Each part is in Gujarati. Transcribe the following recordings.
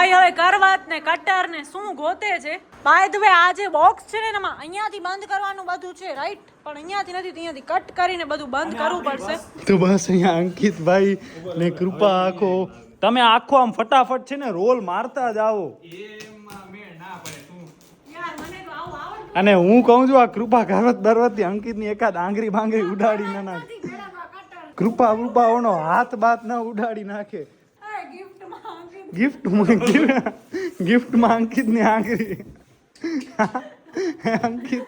ભાઈ હવે કરવાત ને કટર ને શું ગોતે છે. બાય ધ વે આ જે બોક્સ છે ને એમાં અહીંયાથી બંધ કરવાનું બધું છે રાઈટ, પણ અહીંયાથી નથી, અહીંયાથી કટ કરીને બધું બંધ કરવું પડશે. તો બસ અહીંયા અંકિતભાઈ ને કૃપા આખો તમે આખો આમ ફટાફટ છે ને રોલ મારતા જાઓ. અને હું કહું છું આ કૃપા કરવત બરવતથી અંકિતની એકાદ આંગળી બાંગળી ઉડાડી ના નાખે. કૃપા ઓનો હાથ બાત ના ઉડાડી નાખે. ગિફ્ટમાં અંકિતની આંગળી. અંકિત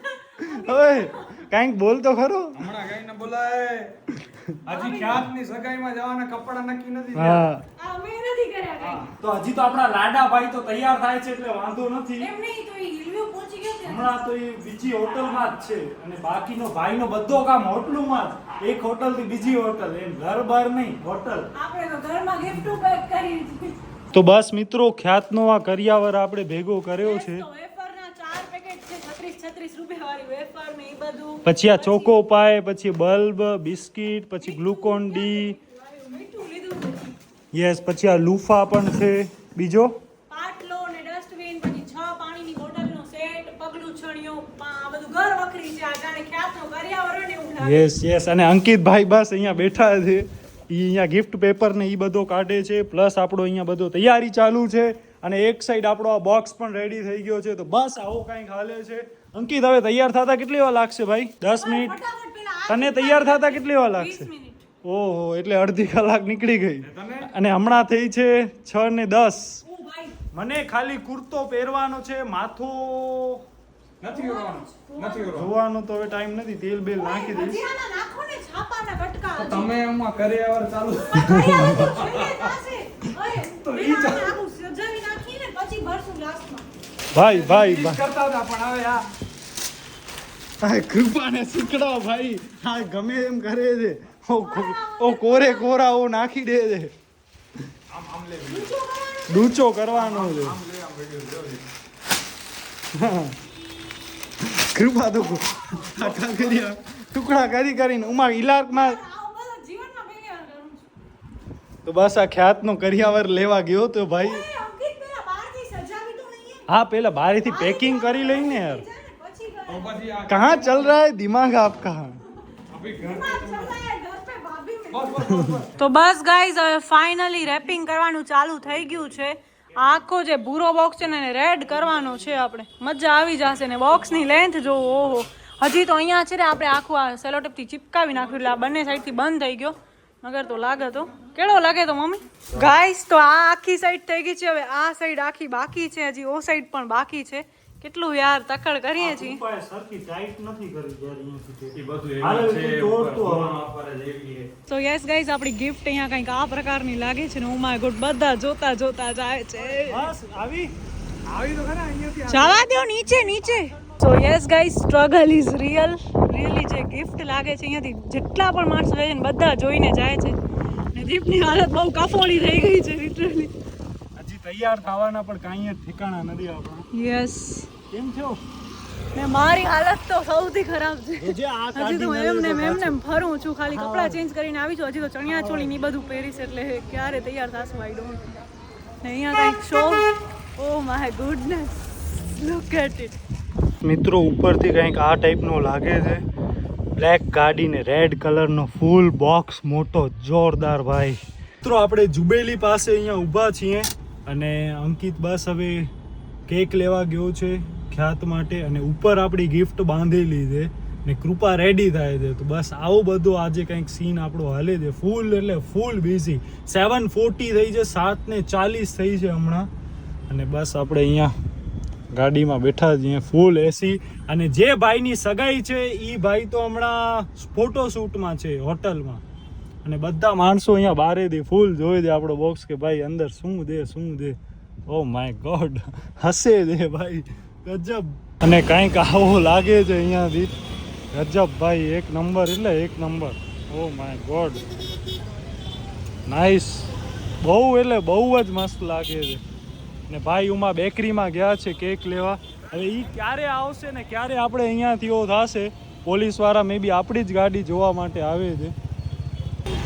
ઓય કાંઈક બોલ તો ખરો. હમણાં કઈ ન બોલાય. હજી ખ્યાતની સગાઈમાં જવાના કપડા નક્કી નથી. હા અમે નથી કર્યા કાઈ. તો હજી તો આપણા લાડા ભાઈ તો તૈયાર થાય છે એટલે વાંધો નથી. એમ નહીં તો ઈ હિલવ્યો પહોંચી ગયો છે. હમણાં તો એ બીજી હોટલમાં જ છે અને બાકીનો ભાઈનો બધો કામ હોટલોમાં જ. એક હોટલ થી બીજી હોટલ, એમ ઘર બહાર નહીં, હોટલ. આપણે તો ઘરમાં ગિફ્ટ પેક કરી દીધી. તો બસ મિત્રો ખ્યાતનો આ કરિયાવર આપણે ભેગો કર્યો છે. વેફરના 4 પેકેટ છે, 36 રૂપિયા વાળી વેફર ને ઈ બધું. પછી આ ચોકો પાય, પછી બલ્બ, બિસ્કિટ, પછી ગ્લુકોન ડી, મીઠું લીધું પછી. યસ, પછી આ લુફા પણ છે. બીજો પાટલો ને ડસ્ટબિન, પછી 6 પાણીની બોટલનો સેટ, પગલું છણિયો, આ બધું ઘર વખરી છે. આ જાણે ખ્યાતનો કરિયાવર ને એવું લાગે. યસ અને અંકિતભાઈ બસ અહીંયા બેઠા છે. ઈ અહીંયા ગિફ્ટ પેપર ને ઈ બધો કાઢે છે, પ્લસ આપણો અહીંયા બધો તૈયારી ચાલુ છે અને એક સાઈડ આપણો આ બોક્સ પણ રેડી થઈ ગયો છે. તો બસ આવો કાંઈક હાલે છે. અંકિત હવે તૈયાર થતા કેટલી વાર લાગશે ભાઈ? 10 મિનિટ. તને તૈયાર થતા કેટલી વાર લાગશે? 20 મિનિટ. ઓહો, એટલે અડધી કલાક નીકળી ગઈ. અને હમણાં થઈ છે 6:10. ઓ ભાઈ મને ખાલી કુર્તો પહેરવાનો છે, માથો નથી ધોવાનો તો હવે ટાઈમ નથી. તેલ બેલ નાખી દઈશ. હજી આના નાખો ને છાપાના કટકા. તો તમે એમાં કરિયાવર ચાલુ. કરિયાવર તો છેલ્લે પાસે. ઓય તો ઈ આખું સજાવી નાખીને પછી ભરશું લાસ્ટમાં. ભાઈ કરતા હતા પણ હવે આ કૃપાને શીખડાવો ભાઈ. હા ગમે એમ કરે છે. ઓ કોરે કોરા ઓ નાખી દે છે. ડૂચો કરવાનો છે. કૃપા તો ટુકડા કરીને ઉમા ઇલાકમાં. આવું બધું જીવનમાં પહેલી વાર કરું છું. તો બસ આ ખ્યાતનો કરિયાવર લેવા ગયો તો ભાઈ. ઓય અંકિત પેલા બહારથી સજાવી તો નહીં. હા પેલા બારીથી પેકિંગ કરી લઈને યાર. પછી તો પછી આ कहाँ चल रहा है दिमाग आपका? અભી ઘર તો બસ ગાઈઝ હવે ફાઇનલી રેપિંગ કરવાનું ચાલુ થઈ ગયું છે. આખો જે ભૂરો બોક્સ છે ને એને રેડ કરવાનો છે આપણે. મજા આવી જશે ને બોક્સની લેન્થ જો. ઓહો, હજી તો અહીંયા છે ને આપણે આખું આ સેલોટેપથી ચિપકાવી નાખ્યું એટલે આ બંને સાઈડથી બંધ થઈ ગયો. મગર તો લાગે તો કેળો લાગે તો મમ્મી. ગાઈઝ તો આ આખી સાઈડ થઈ ગઈ છે. હવે આ સાઈડ આખી બાકી છે, હજી ઓ સાઈડ પણ બાકી છે. કેટલું યાર તકડ કરીએ છીએ. સરખી ટાઈટ નથી કરી યાર અહીંયાથી. એ બધું હાલે એવું છે તોડતું ઉપર હવે. ઉપર જ એવી છે. તો યસ ગાઈઝ આપણી ગિફ્ટ અહીંયા કંઈક આ પ્રકારની લાગે છે ને ઓ માય ગોડ બધા જોતા જાય છે. બસ આવી આવી તો ખરા અહીંયાથી જવા દો નીચે. તો yes guys struggle is really જે ગિફ્ટ લાગે છે અહીંયાથી જેટલા પણ માણસો જાય છે ને બધા જોઈને જાય છે. ને દીપની હાલત બહુ કફોળી થઈ ગઈ છે લિટરલી. હજી તૈયાર થવાના પણ કાંઈ જ ઠેકાણા નથી આપણા. યસ કેમ થયો? ને મારી હાલત તો સૌથી ખરાબ છે. જે આ હજી તો એમને ફરું છું, ખાલી કપડાં ચેન્જ કરીને આવી છું. હજી તો ચણિયા ચોળી ની બધું પહેરીશ એટલે ક્યારે તૈયાર થશું આઈ ડોન્ટ. ને અહીંયા કંઈક show. Oh my goodness, look at it. મિત્રો ઉપરથી કંઈક આ ટાઈપનો લાગે છે. બ્લેક ગાડી ને રેડ કલરનો ફૂલ બોક્સ મોટો જોરદાર ભાઈ. મિત્રો આપણે જુબેલી પાસે અહીંયા ઊભા છીએ અને અંકિત બસ હવે કેક લેવા ગયો છે ખ્યાત માટે અને ઉપર આપણી ગિફ્ટ બાંધેલી છે ને કૃપા રેડી થાય છે. તો બસ આવું બધું આજે કંઈક સીન આપણો હાલે છે. ફૂલ એટલે ફૂલ બિઝી. 7:40 થઈ છે, 7:40 થઈ છે હમણાં. અને બસ આપણે અહીંયા ગાડીમાં બેઠા છીએ, ફૂલ એસી. અને જે ભાઈની સગાઈ છે એ ભાઈ તો હમણાં ફોટોશૂટમાં છે હોટલમાં. અને બધા માણસો અહીંયા બારેથી ફૂલ જોઈ દે આપણો બોક્સ કે ભાઈ અંદર શું દે. ઓ માય ગોડ, હસે દે ભાઈ, ગજબ. અને કંઈક આવો લાગે છે અહીંયાથી. ગજબ ભાઈ, એક નંબર એટલે એક number. O my God, nice. બહુ એટલે બહુ જ મસ્ત લાગે છે. ને ભાઈ ઉમા બેકરીમાં ગયા છે કેક લેવા. હવે એ ક્યારે આવશે ને ક્યારે આપણે અહીંયાથી એવો થશે. પોલીસવાળા મે બી આપણી જ ગાડી જોવા માટે આવે છે.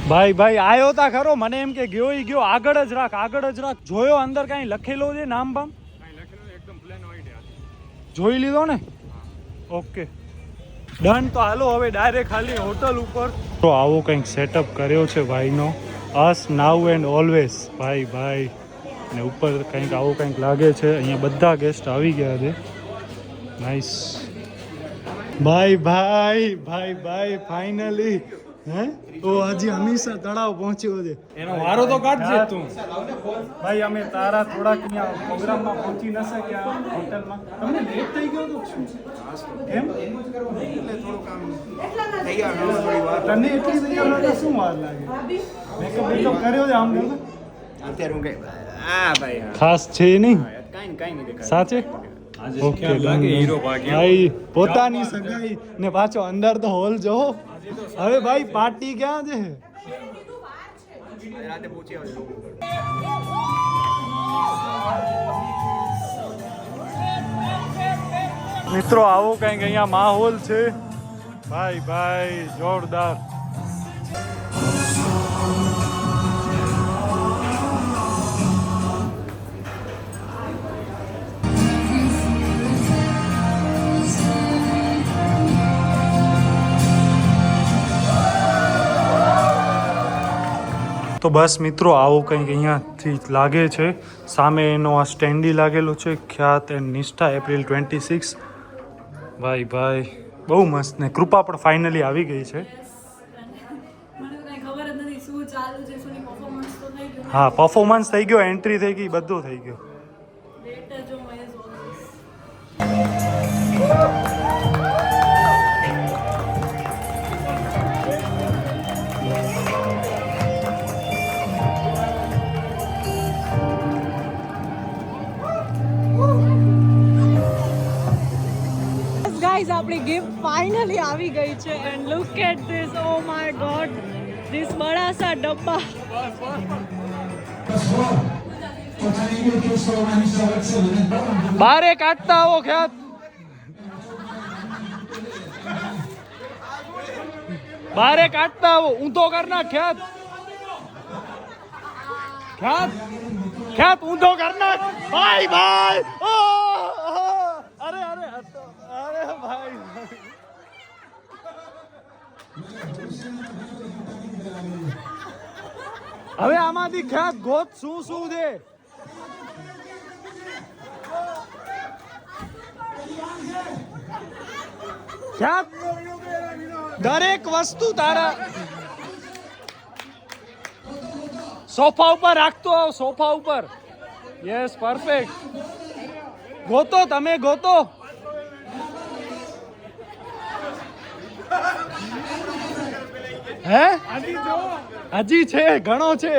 ભાઈ ભાઈ આયો તા ખરો, મને એમ કે ગયો ઈ ગયો, આગળ જ રાખ. જોયો અંદર કાંઈ લખેલો છે નામ બામ? જોઈ લીધો ને? Okay done. તો હાલો હવે ડાયરેક્ટ ખાલી હોટલ ઉપર. તો આવો કંઈક સેટઅપ કર્યો છે ભાઈનો, અસ નાઉ એન્ડ ઓલવેઝ. ભાઈ ને ઉપર કંઈક આવો કંઈક લાગે છે. અહીંયા બધા ગેસ્ટ આવી ગયા છે. નાઈસ. ભાઈ ફાઇનલી. હે ઓ હજી હંમેશા તળાવ પહોંચ્યો છે. એનો વારો તો કાઢજે તું. ભાઈ અમે તારા થોડાક અહીંયા પ્રોગ્રામમાં પહોંચી ન શક્યા હોટલમાં. તમને લેટ થઈ ગયો તો શું? કેમ? તને એટલી તૈયાર લાગે શું વાર લાગે? મેકઅપ કર્યો છે આમ ગયો અત્યારે હું ભાઈ ખાસ છે નહીં કાઈ નહીં સાચે. ઓકે ભાઈ પોતાની સગાઈ ને પાછો અંદર તો હોલ જો. હવે ભાઈ પાર્ટી ક્યાં છે? રાતે પૂછી આવજો. મિત્રો આવો કંઈક અહીંયા માહોલ છે. ભાઈ જોરદાર. તો બસ મિત્રો આવું કંઈક અહીંયાથી લાગે છે. સામે એનો આ સ્ટેન્ડી લાગેલો છે, ખ્યાત એન્ડ નિષ્ઠા એપ્રિલ 26. ભાઈ બહુ મસ્ત. ને કૃપા પણ ફાઇનલી આવી ગઈ છે. હા પરફોર્મન્સ થઈ ગયો, એન્ટ્રી થઈ ગઈ, બધું થઈ ગયું. ગાઈઝ આપણી ગિફ્ટ ફાઇનલી આવી ગઈ છે and look at this. Oh my God, this બડા સા ડબ્બા. બારે કાઢતા આવો ખ્યાત. બારે કાઢતા આવો, ઊંધો કર નાખ ખ્યાત. ખ્યાત ઊંધો કર નાખ. ભાઈ ઓ અરે ભાઈ. હવે આમાંથી ખ્યાત ગોત શું છે. ખ્યાત દરેક વસ્તુ તારા સોફા ઉપર રાખતો આવ. સોફા ઉપર. Yes perfect. ગોતો તમે ગોતો. હે હજી છે, ઘણો છે.